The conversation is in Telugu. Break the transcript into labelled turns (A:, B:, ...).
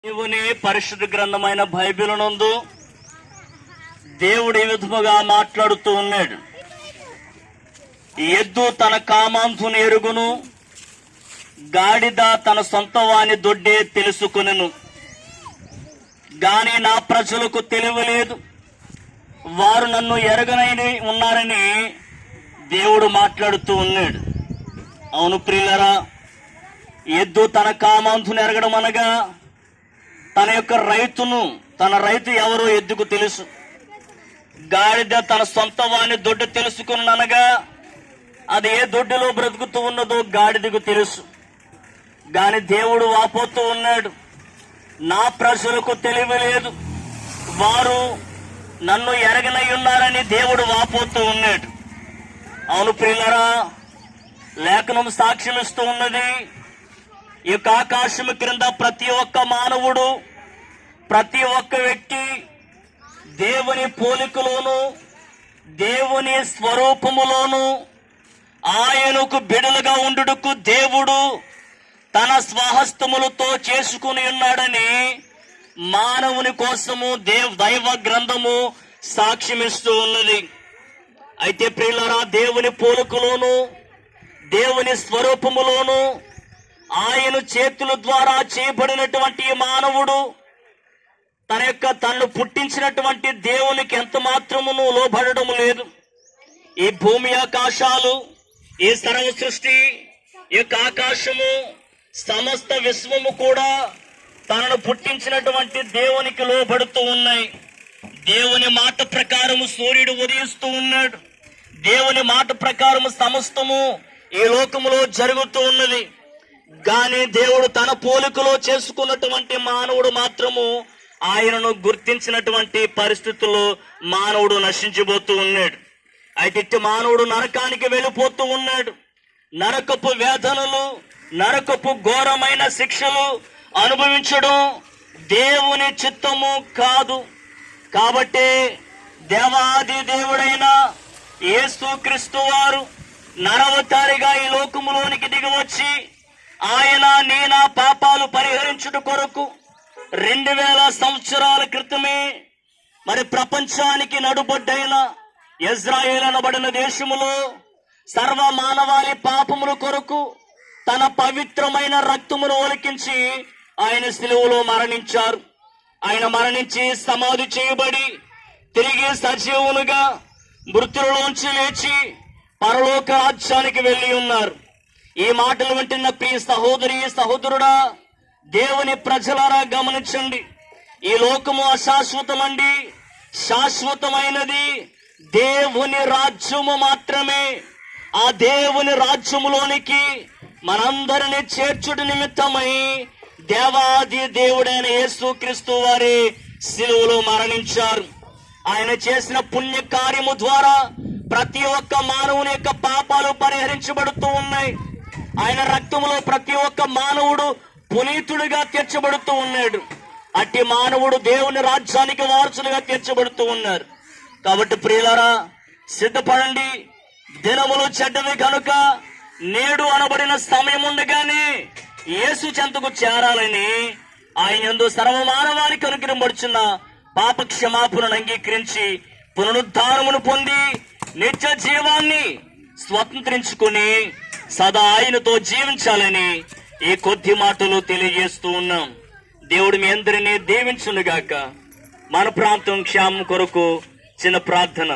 A: దేవుని పరిశుద్ధ గ్రంథమైన బైబిల్ నందు దేవుడు ఈ విధముగా మాట్లాడుతూ ఉన్నాడు. ఎద్దు తన కామాంతుని ఎరుగును, గాడిద తన సొంత వాని దొడ్డే తెలుసుకొనెను. గాని నా ప్రజలకు తెలియలేదు, వారు నన్ను ఎరగనని ఉన్నారని దేవుడు మాట్లాడుతూ ఉన్నాడు. అవును ప్రియులరా, ఎద్దు తన కామాంతుని ఎరగడం అనగా తన యొక్క తన రైతు ఎవరో ఎద్దుకు తెలుసు. గాడిద తన సొంత వాని దొడ్డు తెలుసుకున్ననగా అది ఏ దొడ్డులో బ్రతుకుతూ ఉన్నదో గాడిదకు తెలుసు. గాని దేవుడు వాపోతూ ఉన్నాడు, నా ప్రజలకు తెలియలేదు, వారు నన్ను ఎరగనై ఉన్నారని దేవుడు వాపోతూ ఉన్నాడు. అవును ప్రియులరా, లేఖనం సాక్ష్యం ఇస్తూ ఉన్నది. ఈ యొక్క ఆకాశము క్రింద ప్రతి ఒక్క మానవుడు, ప్రతి ఒక్క వ్యక్తి దేవుని పోలికలోను, దేవుని స్వరూపములోను ఆయనకు బిడలుగా ఉండుటకు దేవుడు తన స్వహస్తములతో చేసుకుని ఉన్నాడని మానవుని కోసము దైవ గ్రంథము సాక్ష్యమిస్తూ ఉన్నది. అయితే ప్రియులారా, దేవుని పోలికలోను, దేవుని స్వరూపములోను ఆయన చేతుల ద్వారా చేయబడినటువంటి మానవుడు తన్ను పుట్టించినటువంటి దేవునికి ఎంత మాత్రమును లోబడడం లేదు. ఈ భూమి ఆకాశాలు, ఈ సర్వ సృష్టి, ఈ యొక్క ఆకాశము, సమస్త విశ్వము కూడా తనను పుట్టించినటువంటి దేవునికి లోబడుతూ ఉన్నాయి. దేవుని మాట ప్రకారము సూర్యుడు ఉదయిస్తూ ఉన్నాడు. దేవుని మాట ప్రకారము సమస్తము ఈ లోకములో జరుగుతూ ఉన్నది. గాని దేవుడు తన పోలికలో చేసుకున్నటువంటి మానవుడు మాత్రము ఆయనను గుర్తించినటువంటి పరిస్థితుల్లో మానవుడు నశించిపోతూ ఉన్నాడు. అయితే మానవుడు నరకానికి వెళ్ళిపోతూ ఉన్నాడు. నరకపు వేదనలు, నరకపు ఘోరమైన శిక్షలు అనుభవించడం దేవుని చిత్తము కాదు. కాబట్టి దేవాది దేవుడైన యేసుక్రీస్తు వారు నరవతారిగా ఈ లోకములోనికి దిగివచ్చి ఆయన నా పాపాలు పరిహరించుట కొరకు 2000 సంవత్సరాల క్రితమే మరి ప్రపంచానికి నడుబొడ్డైన ఇజ్రాయేల్ అనబడిన దేశములో సర్వ మానవాళి పాపముల కొరకు తన పవిత్రమైన రక్తమును ఒలికించి ఆయన శిలువలో మరణించారు. ఆయన మరణించి సమాధి చేయబడి తిరిగి సజీవులుగా మృతులలోంచి లేచి పరలోక రాజ్యానికి వెళ్లి ఉన్నారు. ఈ మాటలు వింటున్న ప్రియ సహోదరి సహోదరుడా, దేవుని ప్రజలారా గమనించండి. ఈ లోకము అశాశ్వతమండి, శాశ్వతమైనది దేవుని రాజ్యము మాత్రమే. ఆ దేవుని రాజ్యములోనికి మనందరినీ చేర్చుట నిమిత్తమై దేవాది దేవుడైన యేసుక్రీస్తు వారి శిలువలో మరణించారు. ఆయన చేసిన పుణ్య కార్యము ద్వారా ప్రతి ఒక్క మానవుని యొక్క పాపాలు పరిహరించబడుతూ ఉన్నాయి. ఆయన రక్తములో ప్రతి ఒక్క మానవుడు పునీతుడిగా తీర్చబడుతూ ఉన్నాడు. అట్టి మానవుడు దేవుని రాజ్యానికి వారసులుగా తీర్చబడుతూ ఉన్నారు. కాబట్టి ప్రియులారా, సిద్ధపడండి. దినములు చెడ్డవి కనుక నేడు అనబడిన సమయం ఉండగానే యేసు చెంతకు చేరాలని ఆయన యందు సర్వమానవానికి అనుగ్రహపడుచున్న పాప క్షమాపణను అంగీకరించి పునరుద్ధారమును పొంది నిత్య జీవాన్ని స్వతంత్రించుకుని సదా ఆయనతో జీవించాలని ఈ కొద్ది మాటలు తెలియజేస్తూ ఉన్నాం. దేవుడు మీ అందరినీ దీవించునుగాక. మన ప్రాంతం క్షేమం కొరకు చిన్న ప్రార్థన.